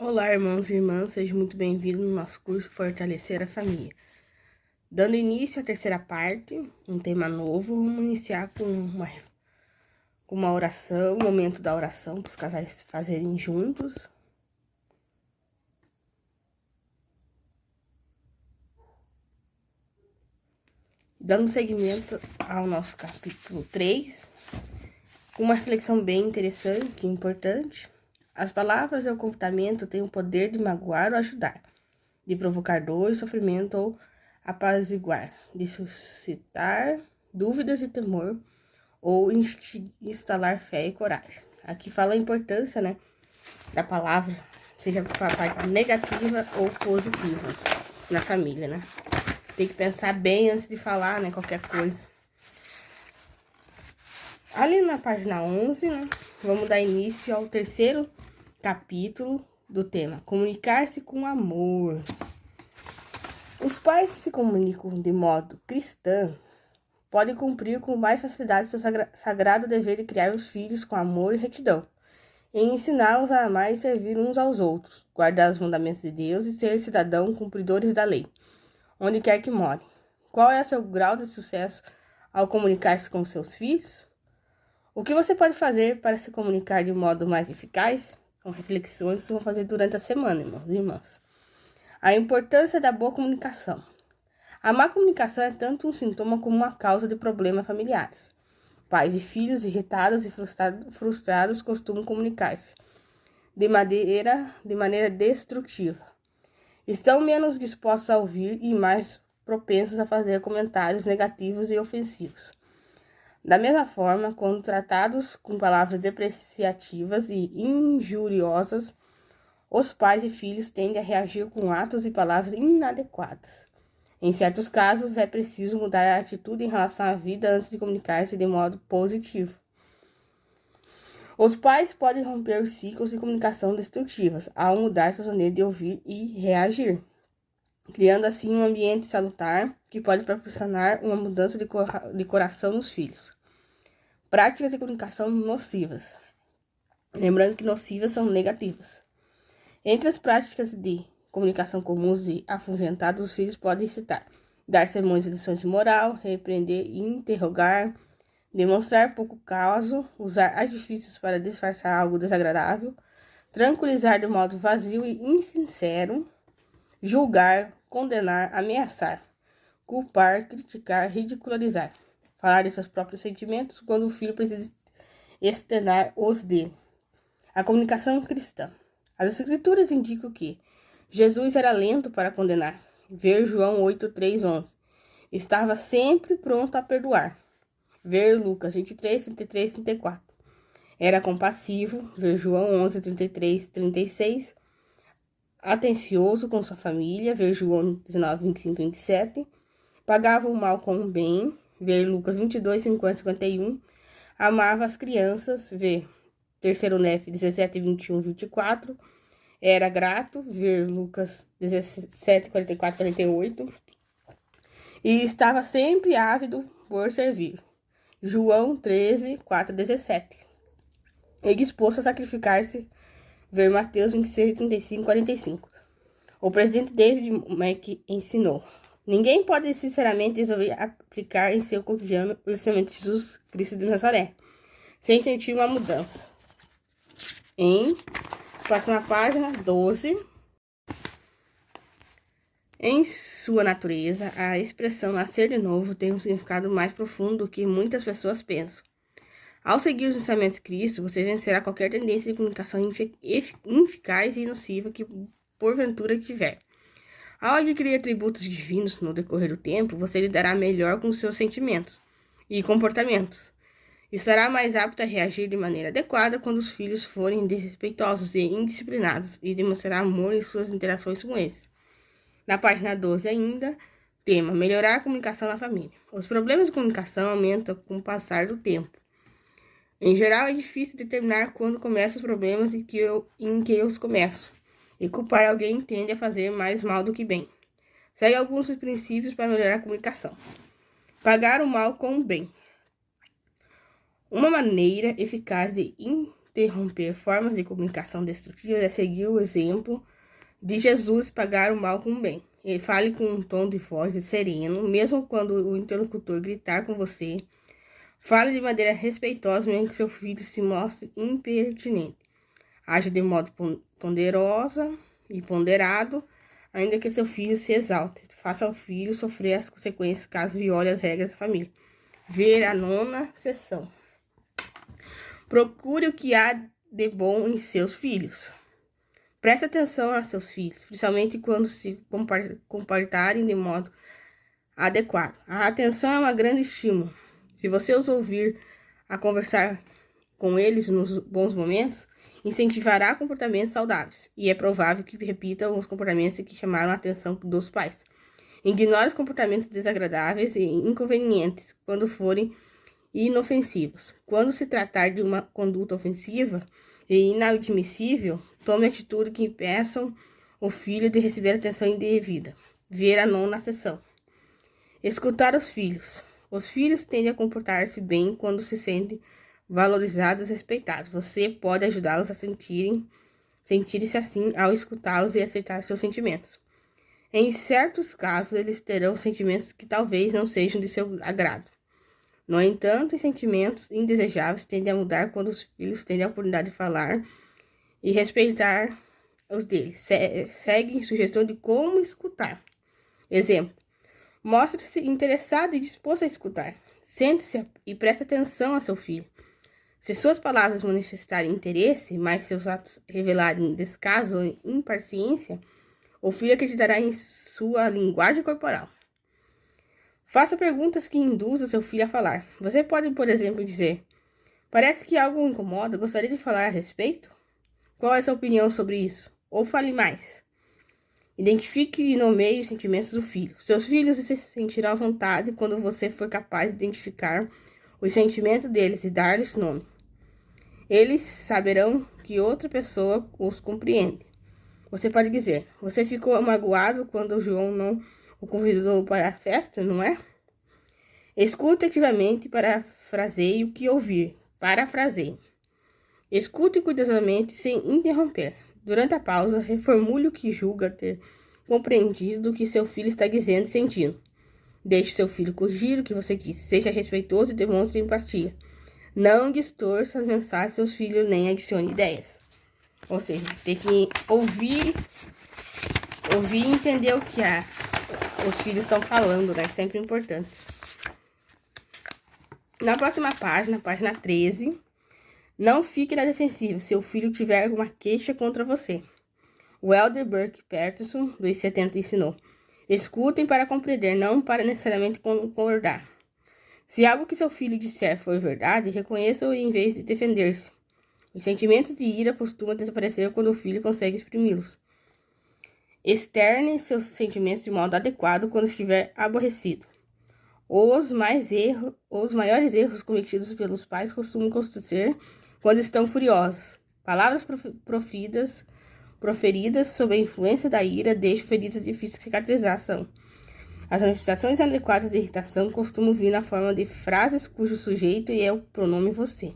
Olá, irmãos e irmãs, sejam muito bem-vindos no nosso curso Fortalecer a Família. Dando início à terceira parte, um tema novo, vamos iniciar com uma oração, um momento da oração para os casais fazerem juntos. Dando seguimento ao nosso capítulo 3, com uma reflexão bem interessante e importante. As palavras e o comportamento têm o poder de magoar ou ajudar, de provocar dor e sofrimento ou apaziguar, de suscitar dúvidas e temor ou instalar fé e coragem. Aqui fala a importância, da palavra, seja para a parte negativa ou positiva na família, Tem que pensar bem antes de falar, qualquer coisa. Ali na página 11, vamos dar início ao terceiro capítulo do tema, comunicar-se com amor. Os pais que se comunicam de modo cristão podem cumprir com mais facilidade seu sagrado dever de criar os filhos com amor e retidão, e ensiná-los a amar e servir uns aos outros, guardar os mandamentos de Deus e ser cidadãos cumpridores da lei, onde quer que morem. Qual é o seu grau de sucesso ao comunicar-se com seus filhos? O que você pode fazer para se comunicar de modo mais eficaz? São reflexões que vocês vão fazer durante a semana, irmãos e irmãs. A importância da boa comunicação. A má comunicação é tanto um sintoma como uma causa de problemas familiares. Pais e filhos irritados e frustrados costumam comunicar-se de maneira destrutiva. Estão menos dispostos a ouvir e mais propensos a fazer comentários negativos e ofensivos. Da mesma forma, quando tratados com palavras depreciativas e injuriosas, os pais e filhos tendem a reagir com atos e palavras inadequadas. Em certos casos, é preciso mudar a atitude em relação à vida antes de comunicar-se de modo positivo. Os pais podem romper os ciclos de comunicação destrutivas ao mudar sua maneira de ouvir e reagir, criando assim um ambiente salutar que pode proporcionar uma mudança de coração nos filhos. Práticas de comunicação nocivas. Lembrando que nocivas são negativas. Entre as práticas de comunicação comuns e afugentadas, os filhos podem citar: dar sermões de lições de moral, repreender e interrogar, demonstrar pouco caso, usar artifícios para disfarçar algo desagradável, tranquilizar de modo vazio e insincero, julgar, condenar, ameaçar, culpar, criticar, ridicularizar, falar de seus próprios sentimentos quando o filho precisa externar os dele. A comunicação cristã. As escrituras indicam que Jesus era lento para condenar. Ver João 8:3-11. Estava sempre pronto a perdoar. Ver Lucas 23:33-34. Era compassivo. Ver João 11:33-36. Atencioso com sua família. Ver João 19:25-27. Pagava o mal com o bem. Ver Lucas 22:50-51. Amava as crianças. Ver 3º Nef 17:21-24. Era grato. Ver Lucas 17:44-48. E estava sempre ávido por servir. João 13:4-17. E disposto a sacrificar-se. Ver Mateus 26:35-45. O presidente David Mack ensinou: ninguém pode sinceramente resolver aplicar em seu cotidiano o ensinamento de Jesus Cristo de Nazaré, sem sentir uma mudança. Próxima página, 12. Em sua natureza, a expressão nascer de novo tem um significado mais profundo do que muitas pessoas pensam. Ao seguir os ensinamentos de Cristo, você vencerá qualquer tendência de comunicação ineficaz e nociva que porventura tiver. Ao adquirir atributos divinos no decorrer do tempo, você lidará melhor com seus sentimentos e comportamentos. Estará mais apto a reagir de maneira adequada quando os filhos forem desrespeitosos e indisciplinados e demonstrará amor em suas interações com eles. Na página 12 ainda, tema: melhorar a comunicação na família. Os problemas de comunicação aumentam com o passar do tempo. Em geral, é difícil determinar quando começam os problemas e em que os começam. E culpar alguém tende a fazer mais mal do que bem. Segue alguns dos princípios para melhorar a comunicação. Pagar o mal com o bem. Uma maneira eficaz de interromper formas de comunicação destrutivas é seguir o exemplo de Jesus, pagar o mal com o bem. Ele fale com um tom de voz sereno, mesmo quando o interlocutor gritar com você. Fale de maneira respeitosa, mesmo que seu filho se mostre impertinente. Age de modo ponderosa e ponderado, ainda que seu filho se exalte. Faça ao filho sofrer as consequências caso viole as regras da família. Ver a 9ª sessão. Procure o que há de bom em seus filhos. Preste atenção a seus filhos, principalmente quando se comportarem de modo adequado. A atenção é uma grande estímulo. Se você os ouvir a conversar com eles nos bons momentos, incentivará comportamentos saudáveis, e é provável que repitam os comportamentos que chamaram a atenção dos pais. Ignore os comportamentos desagradáveis e inconvenientes quando forem inofensivos. Quando se tratar de uma conduta ofensiva e inadmissível, tome atitude que impeçam o filho de receber atenção indevida. Ver a 9ª sessão. Escutar os filhos. Os filhos tendem a comportar-se bem quando se sentem valorizados e respeitados. Você pode ajudá-los a sentir-se assim ao escutá-los e aceitar seus sentimentos. Em certos casos, eles terão sentimentos que talvez não sejam de seu agrado. No entanto, os sentimentos indesejáveis tendem a mudar quando os filhos têm a oportunidade de falar e respeitar os deles. Segue sugestão de como escutar. Exemplo. Mostre-se interessado e disposto a escutar. Sente-se e preste atenção a seu filho. Se suas palavras manifestarem interesse, mas seus atos revelarem descaso ou impaciência, o filho acreditará em sua linguagem corporal. Faça perguntas que induzam seu filho a falar. Você pode, por exemplo, dizer: parece que algo o incomoda, gostaria de falar a respeito? Qual é a sua opinião sobre isso? Ou fale mais. Identifique e nomeie os sentimentos do filho. Seus filhos se sentirão à vontade quando você for capaz de identificar os sentimentos deles e dar-lhes nome. Eles saberão que outra pessoa os compreende. Você pode dizer: você ficou magoado quando o João não o convidou para a festa, não é? Escute ativamente, parafraseie o que ouvir. Parafraseie. Escute cuidadosamente sem interromper. Durante a pausa, reformule o que julga ter compreendido do que seu filho está dizendo e sentindo. Deixe seu filho corrigir o que você disse. Seja respeitoso e demonstre empatia. Não distorça as mensagens de seus filhos nem adicione ideias. Ou seja, tem que ouvir e entender o que os filhos estão falando, né? Sempre importante. Na próxima página, página 13, não fique na defensiva se o filho tiver alguma queixa contra você. O Elder Burke Patterson, dos 70, ensinou: escutem para compreender, não para necessariamente concordar. Se algo que seu filho disser for verdade, reconheça-o em vez de defender-se. Os sentimentos de ira costumam desaparecer quando o filho consegue exprimi-los. Externe seus sentimentos de modo adequado quando estiver aborrecido. Os maiores erros cometidos pelos pais costumam acontecer quando estão furiosos. Palavras proferidas sob a influência da ira deixam feridas difíceis de cicatrização. As manifestações inadequadas de irritação costumam vir na forma de frases cujo sujeito é o pronome você.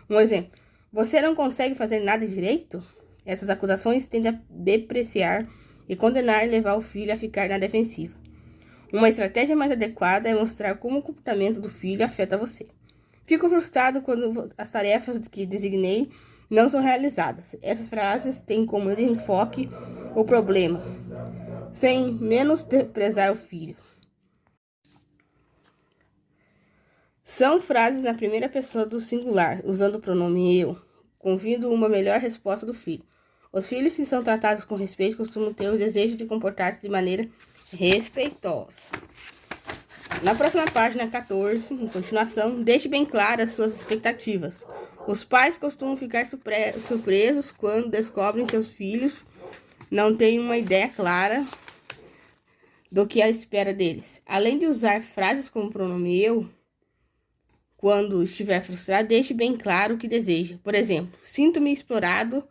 Um exemplo: você não consegue fazer nada direito? Essas acusações tendem a depreciar e condenar e levar o filho a ficar na defensiva. Uma estratégia mais adequada é mostrar como o comportamento do filho afeta você. Fico frustrado quando as tarefas que designei não são realizadas. Essas frases têm como enfoque o problema, sem menosprezar o filho. São frases na primeira pessoa do singular, usando o pronome eu, convindo uma melhor resposta do filho. Os filhos que são tratados com respeito costumam ter o desejo de comportar-se de maneira respeitosa. Na próxima página 14, em continuação, deixe bem claras suas expectativas. Os pais costumam ficar surpresos quando descobrem que seus filhos não têm uma ideia clara do que a espera deles. Além de usar frases como pronome eu, quando estiver frustrado, deixe bem claro o que deseja. Por exemplo: sinto-me explorado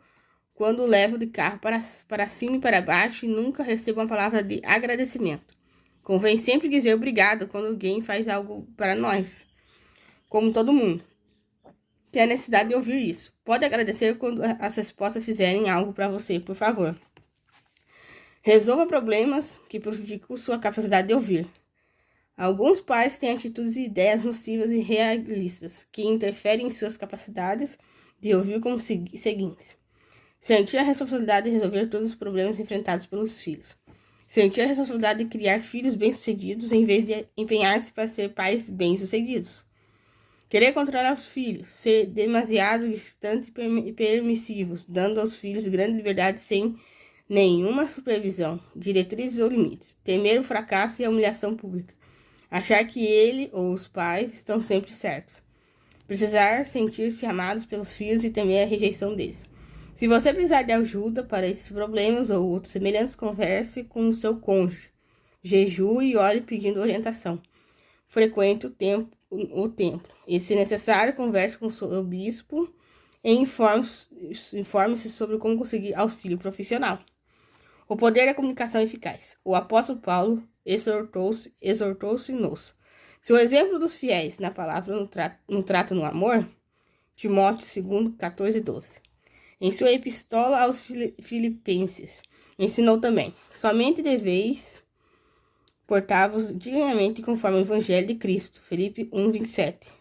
quando levo de carro para cima e para baixo e nunca recebo uma palavra de agradecimento. Convém sempre dizer obrigado quando alguém faz algo para nós, como todo mundo. tem a necessidade de ouvir isso. Pode agradecer quando as respostas fizerem algo para você, por favor. Resolva problemas que prejudicam sua capacidade de ouvir. Alguns pais têm atitudes e ideias nocivas e realistas que interferem em suas capacidades de ouvir como seguintes. Sentir a responsabilidade de resolver todos os problemas enfrentados pelos filhos. Sentir a responsabilidade de criar filhos bem-sucedidos em vez de empenhar-se para ser pais bem-sucedidos. Querer controlar os filhos. Ser demasiado distante e permissivos, dando aos filhos grande liberdade sem nenhuma supervisão, diretrizes ou limites. Temer o fracasso e a humilhação pública. Achar que ele ou os pais estão sempre certos. Precisar sentir-se amados pelos filhos e temer a rejeição deles. Se você precisar de ajuda para esses problemas ou outros semelhantes, converse com o seu cônjuge. Jejue e ore pedindo orientação. Frequente o templo. E, se necessário, converse com o seu bispo e informe-se sobre como conseguir auxílio profissional. O poder da comunicação eficaz. O apóstolo Paulo exortou-se-nos. Se o exemplo dos fiéis na palavra no trato no amor, Timóteo 2, 14 e 12. Em sua epístola aos Filipenses, ensinou também: somente deveis portar-vos dignamente conforme o evangelho de Cristo. Filipe 1, 27.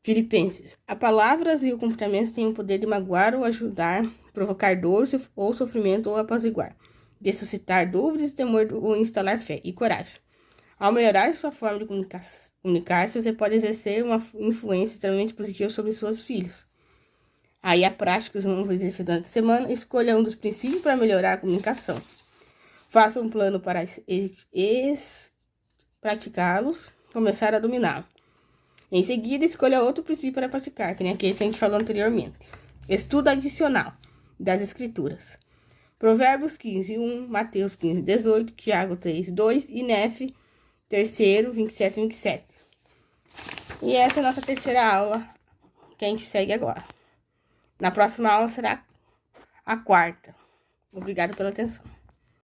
Filipenses. As palavras e o comportamento têm o poder de magoar ou ajudar, provocar dor ou sofrimento ou apaziguar, de suscitar dúvidas e temor ou instalar fé e coragem. Ao melhorar sua forma de comunicar-se, você pode exercer uma influência extremamente positiva sobre seus filhos. Aí a prática, vamos exercer durante a semana. Escolha um dos princípios para melhorar a comunicação. Faça um plano para praticá-los, começar a dominá-los. Em seguida, escolha outro princípio para praticar, que nem aquele que a gente falou anteriormente. Estudo adicional das Escrituras. Provérbios 15, 1, Mateus 15, 18, Tiago 3, 2 e Nefe 3, 27 e 27. E essa é a nossa terceira aula que a gente segue agora. Na próxima aula será a quarta. Obrigado pela atenção.